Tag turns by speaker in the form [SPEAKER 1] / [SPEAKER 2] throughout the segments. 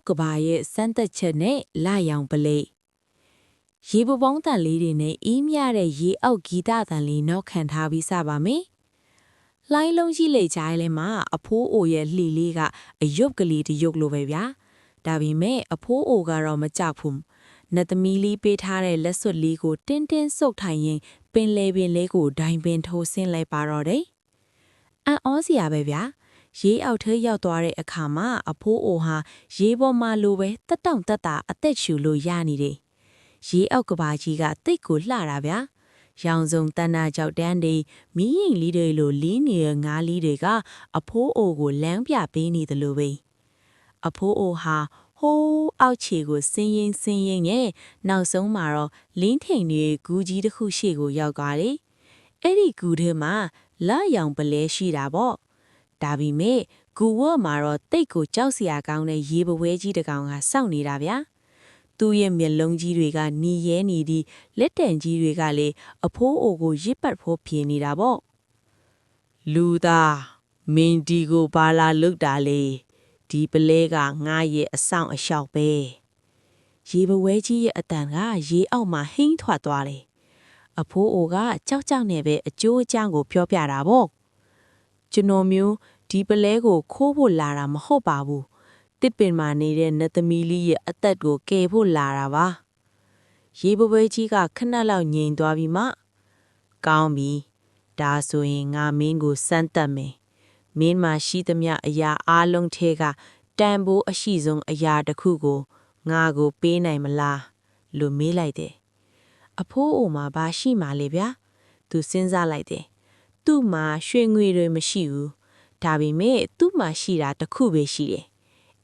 [SPEAKER 1] ကဘာရဲ့စမ်းသက်ချက်နဲ့လာရောင်ပလေရေပပေါင်းတန်လေးတွေနဲ့အီးမြတဲ့ရေအောက်ဂီတတန်လေးနောက်ခံထားပြီးစပါမယ်။လိုင်းလုံးကြီးလေချိုင်းလဲမှာအဖိုးအိုရဲ့လှီလေးကအယုတ်ကလေးတယုတ်လိုပဲဗျာ။ဒါပေမဲ့အဖိုးအိုကတော့မကြောက်ဘူး။နတ်သမီးလေးပေးထားတဲ့လက်စွပ်လေးကိုတင်းတင်းဆုပ်ထိုင်ရင်ပင်လေပင်လေးကိုဒိုင်ပင်ထိုးဆင်းလိုက်ပါတော့တယ်။အံ့ဩစရာပဲဗျာ။ရေအောက်ထဲရောက်သွားတဲ့အခါမှာအဖိုးအိုဟာရေပေါ်မှာလိုပဲတက်တောင့်တက်တာအသက်ရှူလို့ရနေတယ်။ရေအောက်ကဘာကြီးကတိတ်ကိုလှတာဗျာ။ရောင်စုံတန်းနာကြောက်တန်းတွေမီးရင်လေးတွေလိုလင်းနေတဲ့ငါးလေးတွေကအဖိုးအိုကိုလမ်းပြပေးနေတယ်လို့ပဲ။အဖိုးအိုဟာဟိုးအောက်ခြေကိုဆင်းရင်နဲ့နောက်ဆုံးမှာတော့လင်းထိန်တွေဂူကြီးတစ်ခုရှေ့ကိုရောက်သွားတယ်။အဲ့ဒီဂူထဲမှာလာရောင်ပလဲရှိတာပေါ့။ဒါပေမဲ့ဂူဝတ်မှာတော့တိတ်ကိုကြောက်စရာကောင်းတဲ့ရေပဝဲကြီးတစ်ကောင်ကစောင့်နေတာဗျာသူ့ရဲ့မျက်လုံးကြီးတွေကနီရဲနေပြီးလက်တံကြီးတွေကလည်းအဖိုးအိုကိုရစ်ပတ်ဖို့ဖြေနေတာပေါ့လူသားမင်းဒီကိုဘာလာလုတ်တာလေဒီပလဲကငါရဲ့အဆောင်အလျှောက်ပဲရေပဝဲကြီးရဲ့အတန်ကရေအောက်မှာဟင်းထွာသွားတယ်အဖိုးအိုကကြောက်နဲ့ပဲအကျိုးအကြောင်းကိုပြောပြတာပေါ့ကျွန်တော်မျိုးဒီပလဲကိုခိုးဖို့လာတာမဟုတ်ပါဘူးတစ်ပင်မာနေတဲ့နတ်သမီးလေးရဲ့အသက်ကိုကယ်ဖို့လာတာပါရေပပွဲကြီးကခဏလောက်ငြိမ်သွားပြီးမှကောင်းပြီဒါဆိုရင်ငါမင်းကိုစမ်းသပ်မယ်မင်းမှာရှိသမျှအရာအားလုံးထဲကတန်ဖိုးအရှိဆုံးအရာတစ်ခုကိုငါကိုပေးနိုင်မလားလို့မေးလိုက်တယ်အဖိုးအိုမှာဘာရှိမှလဲဗျာသူစဉ်းစားလိုက်တယ်သူ့မှာရွှေငွေတွေမရှိဘူးဒါပေမဲ့သူ့မှာရှိတာတစ်ခုပဲရှိတယ်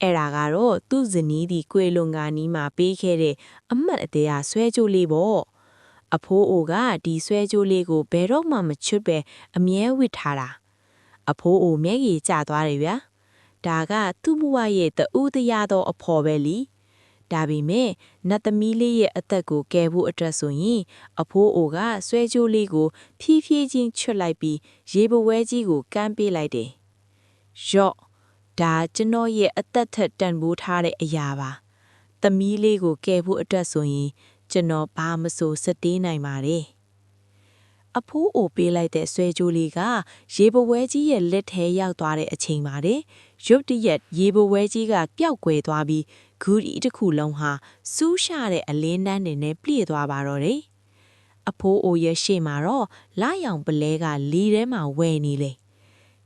[SPEAKER 1] အဲ့ဒါကတော့သူ့ဇနီးဒီကွေလွန်ကနီးမှာပေးခဲ့တဲ့အမတ်အသေးအဆွဲကြိုးလေးပေါ့အဖိုးအိုကဒီဆွဲကြိုးလေးကိုဘယ်တော့မှမချွတ်ပဲအမြဲဝစ်ထားတာအဖိုးအိုမျက်ရည်ကျသွားတယ်ဗျာဒါကသူ့ဘဝရဲ့တူးတရားသောအဖော်ပဲလीဒါပေမဲ့နတ်သမီးလေးရဲ့အသက်ကိုကယ်ဖို့အတွက်ဆိုရင်အဖိုးအိုကဆွဲကြိုးလေးကိုဖြည်းဖြည်းချင်းချွတ်လိုက်ပြီးရေပဝဲကြီးကိုကမ်းပေးလိုက်တယ်ရော့ဒါကျွန်တော်ရဲ့အသက်ထက်တန်ဖိုးထားတဲ့အရာပါ။သမီးလေးကိုကယ်ဖို့အတွက်ဆိုရင်ကျွန်တော်ဘာမဆိုစတေးနိုင်ပါတယ်။အဖိုးအိုပေးလိုက်တဲ့ဆွဲကြိုးလေးကရေပဝဲကြီးရဲ့လက်ထဲရောက်သွားတဲ့အချိန်မှာရုတ်တရက်ရေပဝဲကြီးကပျောက်ကွယ်သွားပြီးဂူဒီတစ်ခုလုံးဟာစူးရှတဲ့အလင်းတန်းတွေနဲ့ပြည့်သွားပါတော့တယ်။အဖိုးအိုရဲ့ရှေ့မှာတော့လာရောင်ပလဲကလီထဲမှာဝဲနေလေ။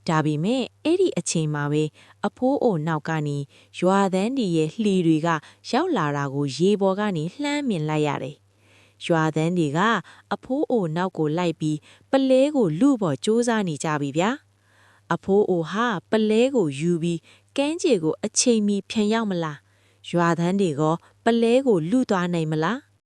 [SPEAKER 1] ဒါပေမဲ့အဲ့ဒီအချိန်မှာပဲအဖိုးအိုနောက်ကနေရွာသန်းဒီရဲ့လှီတွေကရောက်လာတာကိုရေပေါ်ကနေလှမ်းမြင်လိုက်ရတယ်။ရွာသန်းတွေကအဖိုးအိုနောက်ကိုလိုက်ပြီးပလဲကိုလူ့ပေါ်စူးစမ်းနေကြပြီဗျာ။အဖိုးအိုဟာပလဲကိုယူပြီးကန်းကျေကိုအချိန်မီပြန်ရောက်မလား။ရွာသန်းတွေကပလဲကိုလူ့သွားနိုင်မလား။